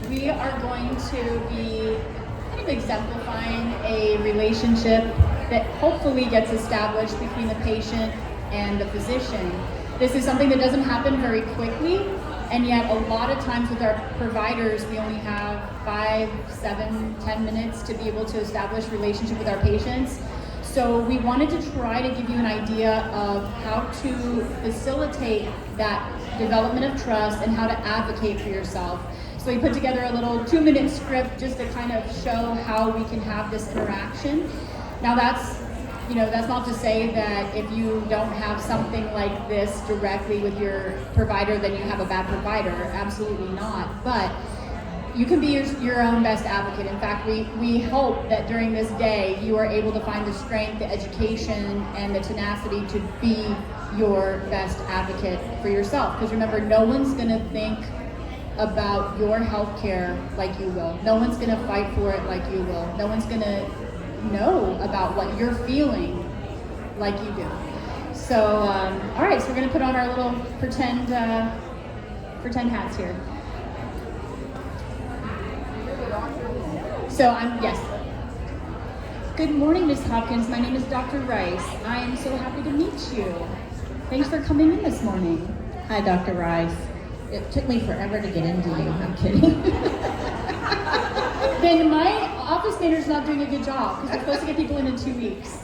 we are going to be kind of exemplifying a relationship that hopefully gets established between the patient and the physician. This is something that doesn't happen very quickly, and yet a lot of times with our providers, we only have 5, 7, 10 minutes to be able to establish a relationship with our patients. So we wanted to try to give you an idea of how to facilitate that development of trust and how to advocate for yourself. So we put together a little 2-minute script just to kind of show how we can have this interaction. Now that's not to say that if you don't have something like this directly with your provider, then you have a bad provider. Absolutely not. But you can be your own best advocate. In fact, we hope that during this day you are able to find the strength, the education, and the tenacity to be your best advocate for yourself. Because remember, no one's going to think about your health care like you will. No one's going to fight for it like you will. No one's going to know about what you're feeling like you do. So, all right, so we're going to put on our little pretend hats here. So yes. Good morning, Ms. Hopkins. My name is Dr. Rice. I am so happy to meet you. Thanks for coming in this morning. Hi, Dr. Rice. It took me forever to get into you. I'm kidding. Then my office manager's not doing a good job because we're supposed to get people in 2 weeks.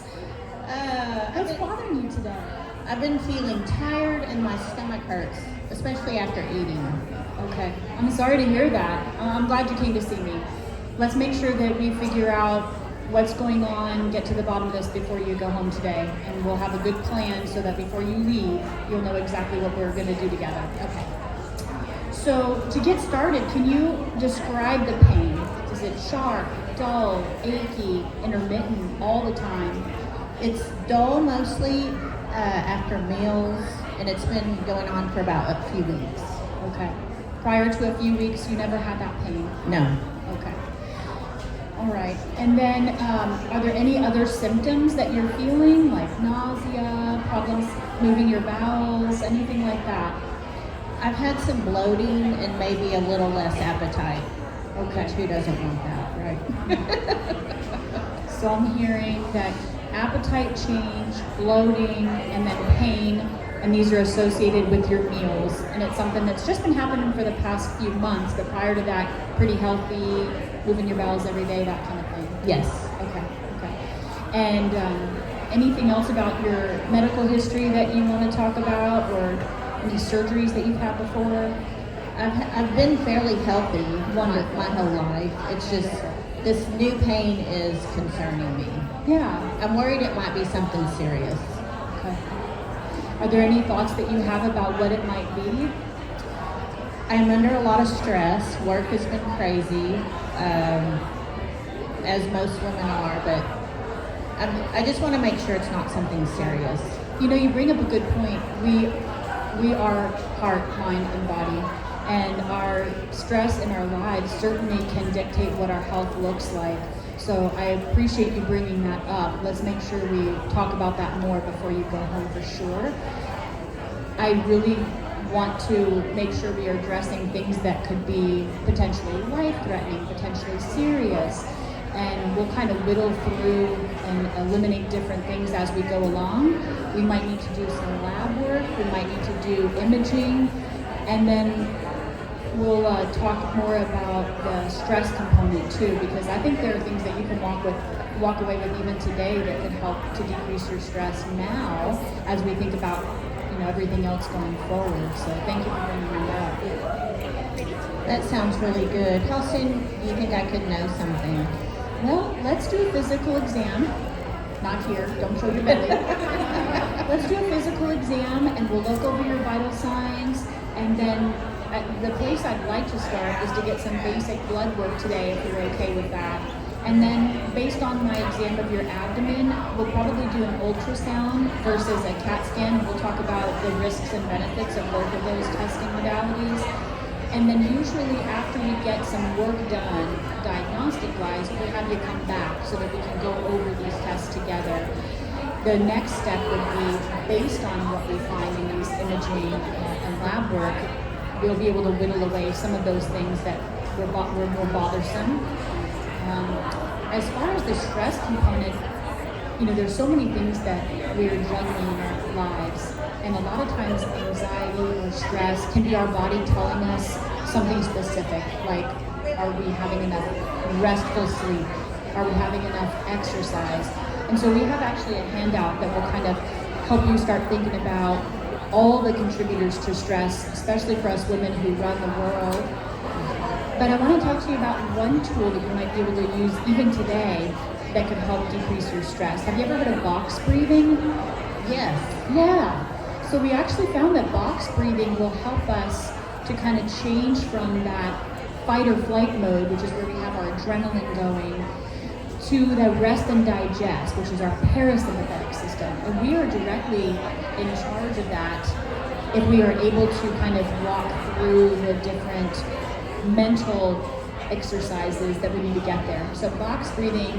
What's bothering you today? I've been feeling tired and my stomach hurts, especially after eating. Okay, I'm sorry to hear that. I'm glad you came to see me. Let's make sure that we figure out what's going on, get to the bottom of this before you go home today, and we'll have a good plan so that before you leave, you'll know exactly what we're going to do together. Okay. So to get started, can you describe the pain? Is it sharp, dull, achy, intermittent, all the time? It's dull mostly after meals, and it's been going on for about a few weeks. Okay. Prior to a few weeks, you never had that pain? No. Okay. All right. And then are there any other symptoms that you're feeling, like nausea, problems moving your bowels, anything like that? I've had some bloating and maybe a little less appetite. Okay. Which who doesn't want that, right? So I'm hearing that appetite change, bloating, and then pain, and these are associated with your meals. And it's something that's just been happening for the past few months, but prior to that, pretty healthy, moving your bowels every day, that kind of thing. Yes. Okay. And anything else about your medical history that you want to talk about, or any surgeries that you've had before? I've been fairly healthy my whole life. It's just this new pain is concerning me. Yeah. I'm worried it might be something serious. Okay. Are there any thoughts that you have about what it might be? I'm under a lot of stress. Work has been crazy, as most women are, but I just want to make sure it's not something serious. You know, you bring up a good point. We are heart, mind, and body, and our stress in our lives certainly can dictate what our health looks like. So I appreciate you bringing that up. Let's make sure we talk about that more before you go home for sure. I really want to make sure we are addressing things that could be potentially life-threatening, potentially serious, and we'll kind of whittle through and eliminate different things as we go along. We might need to do some lab work, we might need to do imaging, and then we'll talk more about the stress component too, because I think there are things that you can walk away with even today that could help to decrease your stress now as we think about everything else going forward. So thank you for bringing that up. That sounds really good. How soon do you think I could know something? Well, let's do a physical exam. Not here, don't show your belly. Let's do a physical exam and we'll look over your vital signs, and then the place I'd like to start is to get some basic blood work today, if you're okay with that. And then based on my exam of your abdomen, we'll probably do an ultrasound versus a CAT scan. We'll talk about the risks and benefits of both of those testing modalities. And then usually after we get some work done, diagnostic-wise, we'll have you come back so that we can go over these tests together. The next step would be, based on what we find in these imaging and lab work, we'll be able to whittle away some of those things that were more bothersome. As far as the stress component, there's so many things that we're juggling in our lives, and a lot of times anxiety or stress can be our body telling us something specific, like, are we having enough restful sleep? Are we having enough exercise? And so we have actually a handout that will kind of help you start thinking about all the contributors to stress, especially for us women who run the world. But I want to talk to you about one tool that you might be able to use even today that could help decrease your stress. Have you ever heard of box breathing? Yes. Yeah. So we actually found that box breathing will help us to kind of change from that fight or flight mode, which is where we have our adrenaline going, to the rest and digest, which is our parasympathetic system. And we are directly in charge of that if we are able to kind of walk through the different mental exercises that we need to get there. So box breathing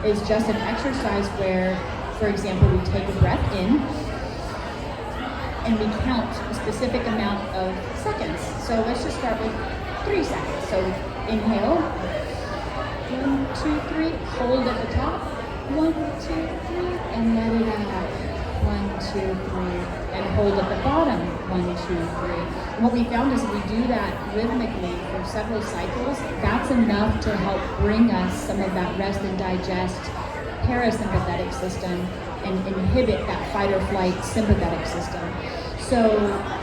is just an exercise where, for example, we take a breath in and we count a specific amount of seconds. So let's just start with 3 seconds. So inhale, 1, 2, 3, hold at the top, 1, 2, 3, and let it out, 1, 2, 3, and hold at the bottom, 1, 2, 3. And what we found is if we do that rhythmically for several cycles, that's enough to help bring us some of that rest and digest parasympathetic system and inhibit that fight or flight sympathetic system. So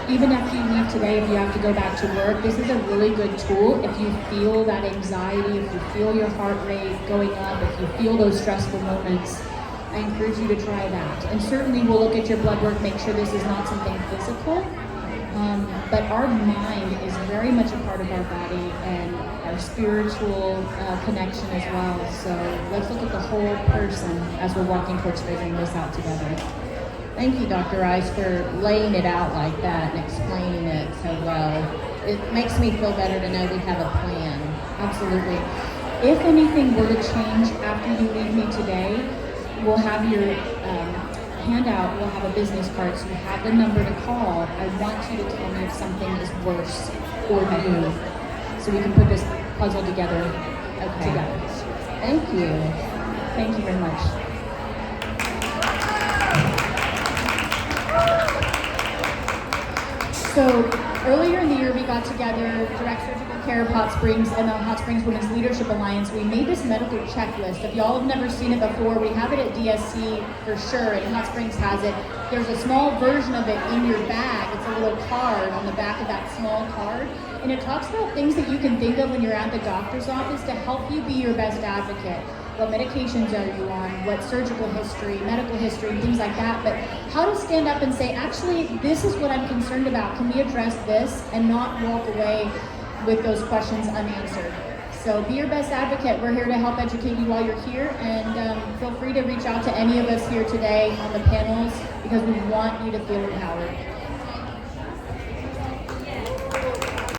even after you leave today, if you have to go back to work, this is a really good tool. If you feel that anxiety, if you feel your heart rate going up, if you feel those stressful moments, I encourage you to try that. And certainly we'll look at your blood work, make sure this is not something physical. But our mind is very much a part of our body and our spiritual connection as well. So let's look at the whole person as we're walking towards figuring this out together. Thank you, Dr. Rice, for laying it out like that and explaining it so well. It makes me feel better to know we have a plan. Absolutely. If anything were to change after you leave me today, we'll have your handout, we'll have a business card, so you have the number to call. I want you to tell me if something is worse or new, so we can put this puzzle together. Together. Thank you. Thank you very much. So earlier in the year, we got together, Direct Surgical Care of Hot Springs and the Hot Springs Women's Leadership Alliance. We made this medical checklist. If y'all have never seen it before, we have it at DSC for sure, and Hot Springs has it. There's a small version of it in your bag. It's a little card on the back of that small card, and it talks about things that you can think of when you're at the doctor's office to help you be your best advocate. What medications are you on, what surgical history, medical history, things like that, but how to stand up and say, actually, this is what I'm concerned about. Can we address this and not walk away with those questions unanswered? So be your best advocate. We're here to help educate you while you're here, and feel free to reach out to any of us here today on the panels because we want you to feel empowered.